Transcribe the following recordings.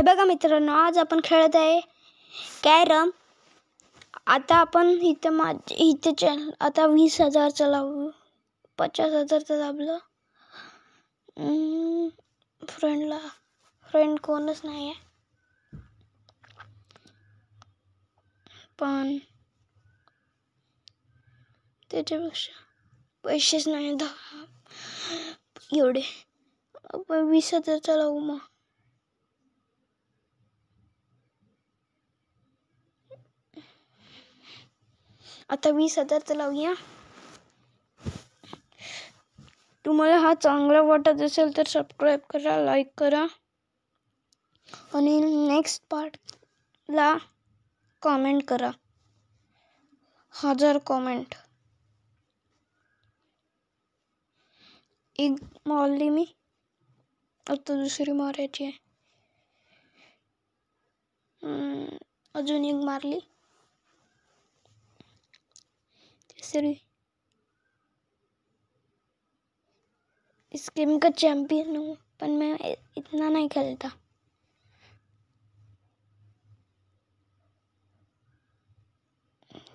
हे बघा मित्रांनो, आज आपण खेळत आहे कॅरम. आता आपण इथे आता 20,000चा लावू, 50,000चा दाबलं. फ्रेंड कोणच नाही आहे, पण त्याच्यापेक्षा पैसेच नाही एवढे. आपण 20,000चा लावू मग. आता 20,000चा लावूया. तुम्हाला हा चांगला वाटत असेल तर सबस्क्राईब करा, लाईक करा आणि नेक्स्ट पार्टला कमेंट करा. 1000 कमेंट. एक मारली मी, आता दुसरी मारायची आहे. अजून एक मारली, तिसरी. इस गेम का चैंपियन हूँ, पर मैं इतना नहीं खेलता.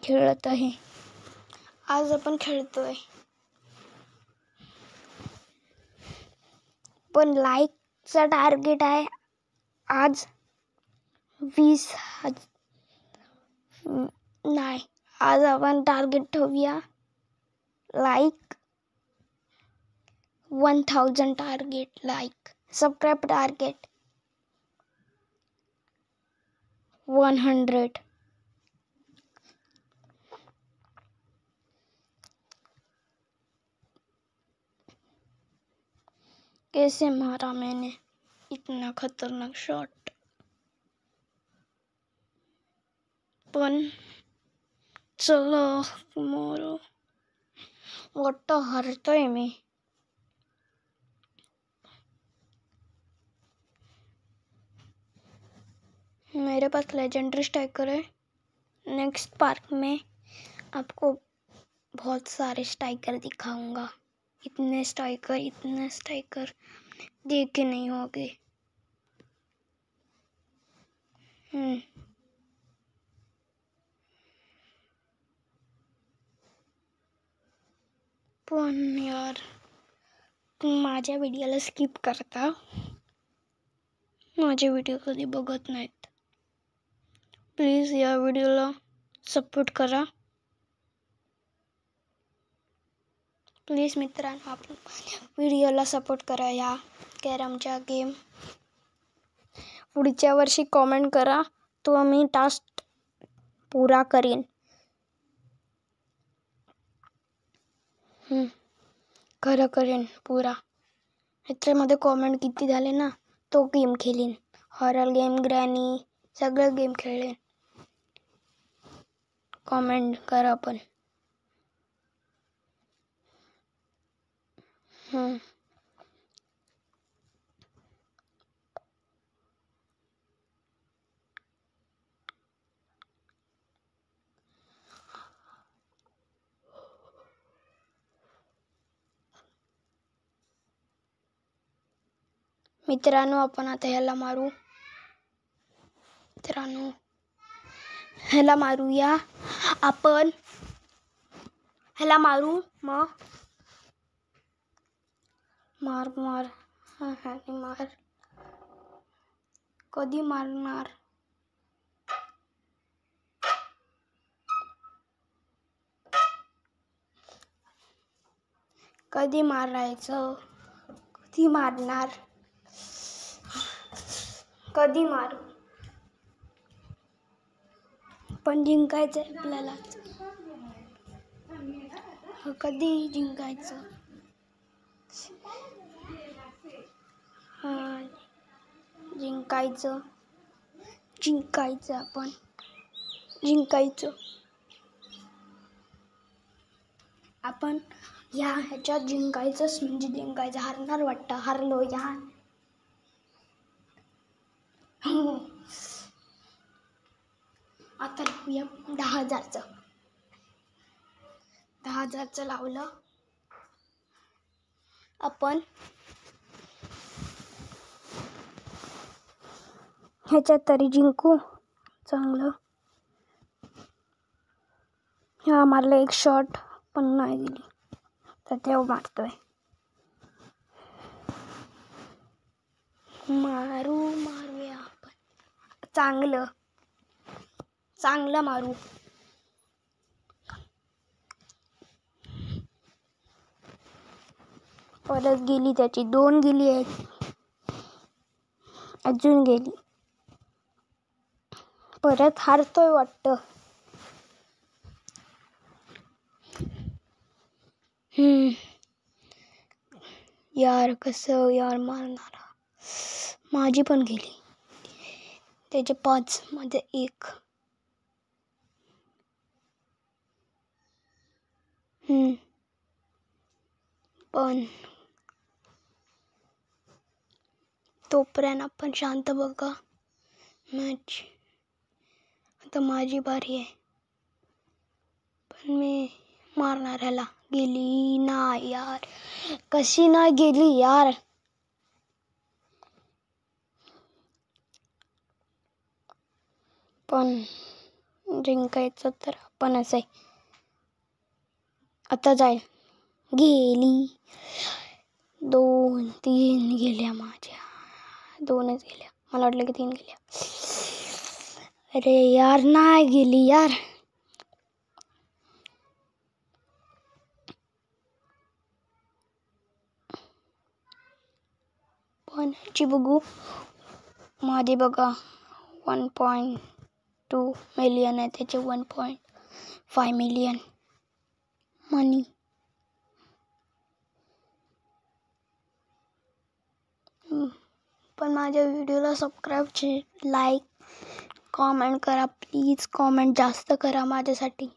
खेळत आहे, आज आपण खेळतोय. पण लाईकचा टार्गेट आहे आज 20,000. नाही, आज आपण टार्गेट ठेवूया like 1000 target. Like subscribe target 100. कैसे मारा मैंने इतना खतरनाक शॉट. पण चलो मारो. वाटतं हरतोय मी. मेरे पास लेजेंडरी स्ट्राइकर है. नेक्स्ट पार्क में आपको बहुत सारे स्ट्राइकर दिखाऊंगा. इतने स्ट्राइकर देखे नहीं होंगे. पण यार, माझ्या व्हिडिओला स्किप करता. माझे व्हिडिओ कधी बघत नाहीत. प्लीज या व्हिडिओला सपोर्ट करा. प्लीज मित्रांनो, आपण व्हिडिओला सपोर्ट करा या कॅरमच्या गेम. पुढच्या वर्षी कमेंट करा, तो मी टास्क पूरा करीन. खरं करेन पूरा. ह्याच्यामध्ये कमेंट किती झाले ना, तो गेम खेळीन. हॉरर गेम, ग्रॅनी, सगळं गेम खेळेन. कमेंट करा पण. मित्रांनो, आपण आता ह्याला मारू. ह्याला मारूया आपण. ह्याला मारू मग. मार. मार. कधी मारणार. कधी मारायचं. कधी मारणार. कधी मारू. पण जिंकायचं आपल्याला. कधी जिंकायचं. जिंकायचं आपण. आपण ह्याच्यात जिंकायचंच म्हणजे जिंकायचं. हारणार वाटतं. हारलो या. आता लावूया 10,000चं. 10,000चं लावलं आपण. ह्याच्यात तरी जिंकू चांगलं. हा मारला एक शॉट पण नाही दिली, तर तेव्हा मारतोय. मारूया आपण चांगलं मारू. परत गेली त्याची 2 गेली आहेत, अजून गेली. परत हारतोय वाटतं. यार कसं यार मारणारा. माझी पण गेली. त्याचे 5 मध्ये 1. पण तोपर्यंत आपण शांत बघा मॅच. आता माझी बारी आहे, पण मी मारणार ह्याला. गेली ना यार, कशी ना गेली यार. पण जिंकायचं तर आपणच आहे. आता जाईल. गेली 2 3 गेल्या माझ्या. 2च गेल्या, मला वाटलं की 3 गेल्या. अरे यार नाही गेली यार. पण ह्याची बघू. माझी बघा 1.2 मिलियन आहे, त्याचे 1.5 मिलियन मनी. पण माझ्या व्हिडिओला सबस्क्राईब, लाईक, कॉमेंट करा प्लीज. कॉमेंट जास्त करा माझ्यासाठी.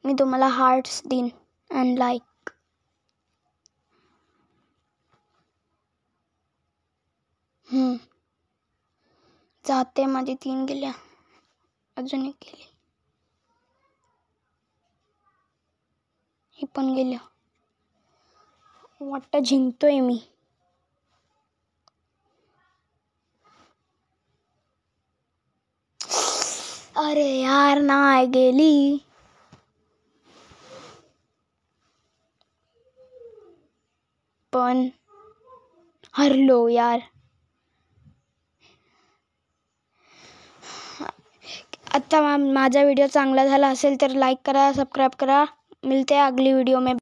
मी तुम्हाला हार्ट्स देईन आणि लाईक. जाते. माझी 3 गेल्या, अजून 1 गेली. ही पण गेल्या. वाटतं जिंकतोय मी. अरे यार नाही गेली. पण हरलो यार. आता माझा व्हिडिओ चांगला झाला असेल तर लाईक करा, सबस्क्राईब करा. मिलते हैं अगली वीडियो में.